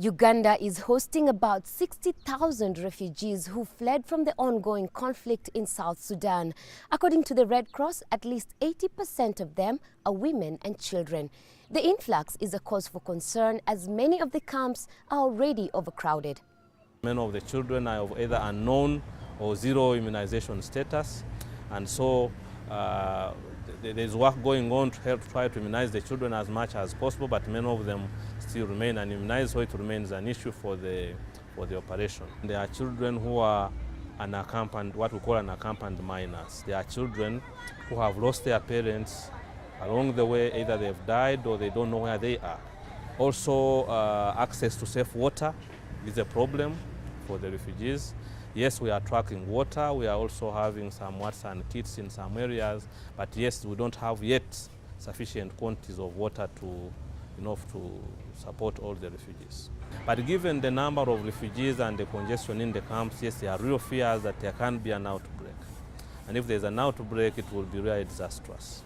Uganda is hosting about 60,000 refugees who fled from the ongoing conflict in South Sudan. According to the Red Cross, at least 80% of them are women and children. The influx is a cause for concern as many of the camps are already overcrowded. Many of the children are of either unknown or zero immunization status, and so there's work going on to help try to immunize the children as much as possible, but many of them still remain unimmunized, so it remains an issue for the operation. There are children who are unaccompanied, what we call unaccompanied minors. There are children who have lost their parents along the way, either they've died or they don't know where they are. Also, access to safe water is a problem for the refugees. Yes, we are tracking water. We are also having some water and kits in some areas, but yes, we don't have yet sufficient quantities of water enough to support all the refugees. But given the number of refugees and the congestion in the camps, yes, there are real fears that there can be an outbreak. And if there's an outbreak, it will be really disastrous.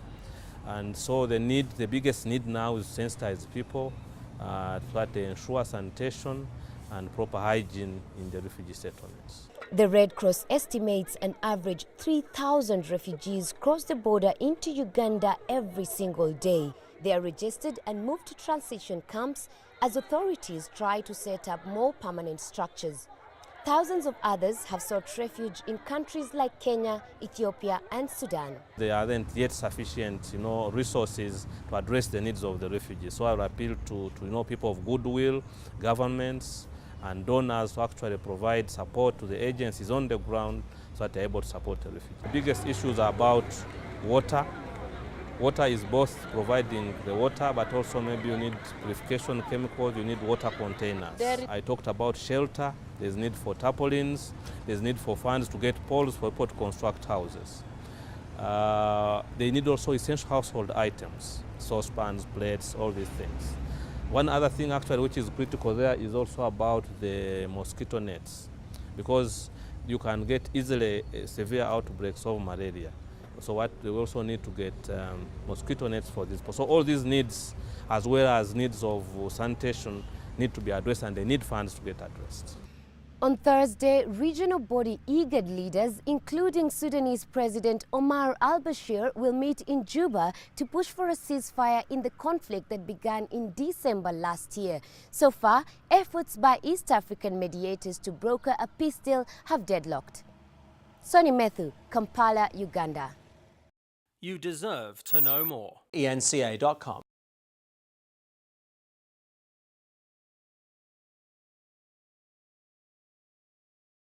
And so the biggest need now is to sensitize people so that they ensure sanitation and proper hygiene in the refugee settlements. The Red Cross estimates an average 3,000 refugees cross the border into Uganda every single day. They are registered and moved to transition camps as authorities try to set up more permanent structures. Thousands of others have sought refuge in countries like Kenya, Ethiopia and Sudan. There aren't yet sufficient resources to address the needs of the refugees. So I will appeal to people of goodwill, governments and donors to actually provide support to the agencies on the ground so that they're able to support the refugees. The biggest issues are about water. Water is both providing the water, but also maybe you need purification chemicals, you need water containers. I talked about shelter. There's need for tarpaulins. There's need for funds to get poles for people to construct houses. They need also essential household items, saucepans, plates, all these things. One other thing actually which is critical there is also about the mosquito nets, because you can get easily severe outbreaks of malaria. So we also need to get mosquito nets for this. So all these needs, as well as needs of sanitation, need to be addressed, and they need funds to get addressed. On Thursday, regional body IGAD leaders, including Sudanese President Omar al-Bashir, will meet in Juba to push for a ceasefire in the conflict that began in December last year. So far, efforts by East African mediators to broker a peace deal have deadlocked. Sonny Methu, Kampala, Uganda. You deserve to know more. eNCA.com